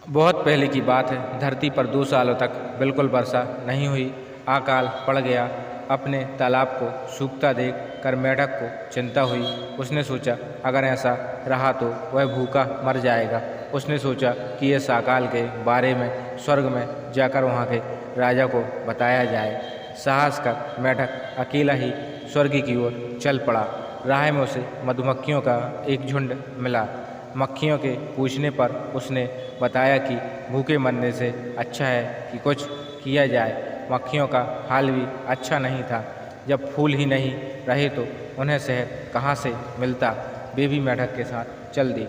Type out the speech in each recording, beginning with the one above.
बहुत पहले की बात है। धरती पर 2 सालों तक बिल्कुल वर्षा नहीं हुई। अकाल पड़ गया। अपने तालाब को सूखता देख कर मेढक को चिंता हुई। उसने सोचा अगर ऐसा रहा तो वह भूखा मर जाएगा। उसने सोचा कि इस अकाल के बारे में स्वर्ग में जाकर वहाँ के राजा को बताया जाए। साहस कर मेढक अकेला ही स्वर्ग की ओर चल पड़ा। राह में उसे मधुमक्खियों का एक झुंड मिला। मक्खियों के पूछने पर उसने बताया कि भूखे मरने से अच्छा है कि कुछ किया जाए। मक्खियों का हाल भी अच्छा नहीं था। जब फूल ही नहीं रहे तो उन्हें शहद कहाँ से मिलता। वे भी मेढक के साथ चल दी।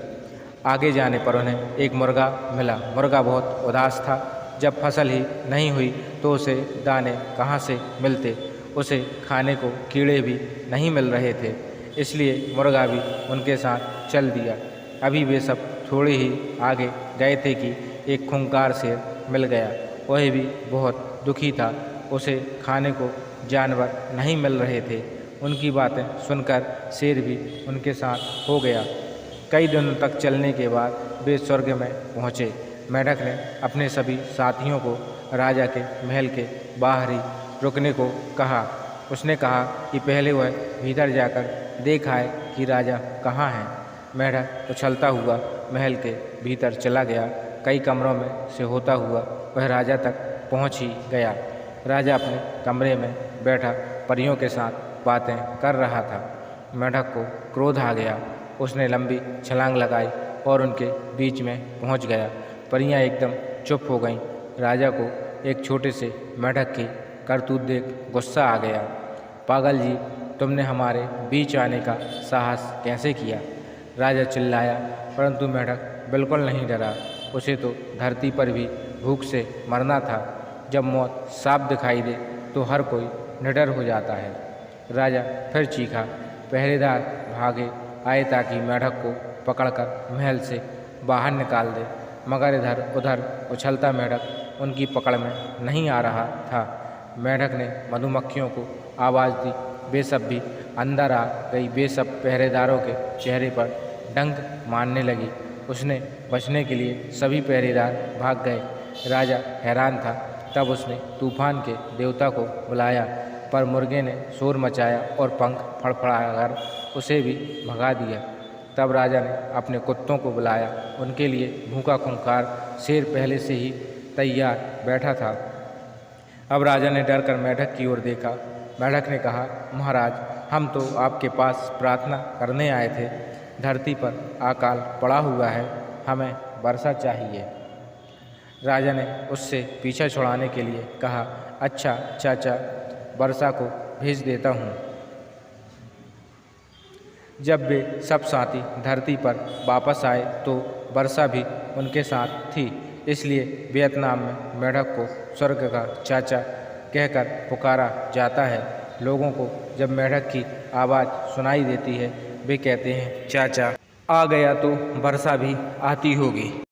आगे जाने पर उन्हें एक मुर्गा मिला। मुर्गा बहुत उदास था। जब फसल ही नहीं हुई तो उसे दाने कहाँ से मिलते। उसे खाने को कीड़े भी नहीं मिल रहे थे, इसलिए मुर्गा भी उनके साथ चल दिया। अभी वे सब थोड़े ही आगे गए थे कि एक खूंखार शेर मिल गया। वह भी बहुत दुखी था। उसे खाने को जानवर नहीं मिल रहे थे। उनकी बातें सुनकर शेर भी उनके साथ हो गया। कई दिनों तक चलने के बाद वे स्वर्ग में पहुँचे। मेढक ने अपने सभी साथियों को राजा के महल के बाहर ही रुकने को कहा। उसने कहा कि पहले वह भीतर जाकर देख आए कि राजा कहाँ हैं। मेढक उछलता हुआ महल के भीतर चला गया। कई कमरों में से होता हुआ वह राजा तक पहुँच ही गया। राजा अपने कमरे में बैठा परियों के साथ बातें कर रहा था। मेढक को क्रोध आ गया। उसने लंबी छलांग लगाई और उनके बीच में पहुँच गया। परियां एकदम चुप हो गईं। राजा को एक छोटे से मेढक की करतूत देख गुस्सा आ गया। पागल जी, तुमने हमारे बीच आने का साहस कैसे किया? राजा चिल्लाया, परंतु मेढक बिल्कुल नहीं डरा। उसे तो धरती पर भी भूख से मरना था। जब मौत साफ दिखाई दे तो हर कोई निडर हो जाता है। राजा फिर चीखा। पहरेदार भागे आए ताकि मेढक को पकड़कर महल से बाहर निकाल दे, मगर इधर उधर उछलता मेढक उनकी पकड़ में नहीं आ रहा था। मेढक ने मधुमक्खियों को आवाज़ दी। वे सब भी अंदर आ गई। वे सब पहरेदारों के चेहरे पर डंक मारने लगी। उसने बचने के लिए सभी पहरेदार भाग गए। राजा हैरान था। तब उसने तूफान के देवता को बुलाया, पर मुर्गे ने शोर मचाया और पंख फड़फड़ाकर उसे भी भगा दिया। तब राजा ने अपने कुत्तों को बुलाया। उनके लिए भूखा खूंखार शेर पहले से ही तैयार बैठा था। अब राजा ने डर कर मेढक की ओर देखा। मेढक ने कहा, महाराज, हम तो आपके पास प्रार्थना करने आए थे। धरती पर अकाल पड़ा हुआ है, हमें वर्षा चाहिए। राजा ने उससे पीछा छुड़ाने के लिए कहा, अच्छा चाचा, वर्षा को भेज देता हूँ। जब वे सब साथी धरती पर वापस आए तो वर्षा भी उनके साथ थी। इसलिए वियतनाम में मेढक को स्वर्ग का चाचा कहकर पुकारा जाता है। लोगों को जब मेढक की आवाज़ सुनाई देती है वे कहते हैं, चाचा आ गया तो वर्षा भी आती होगी।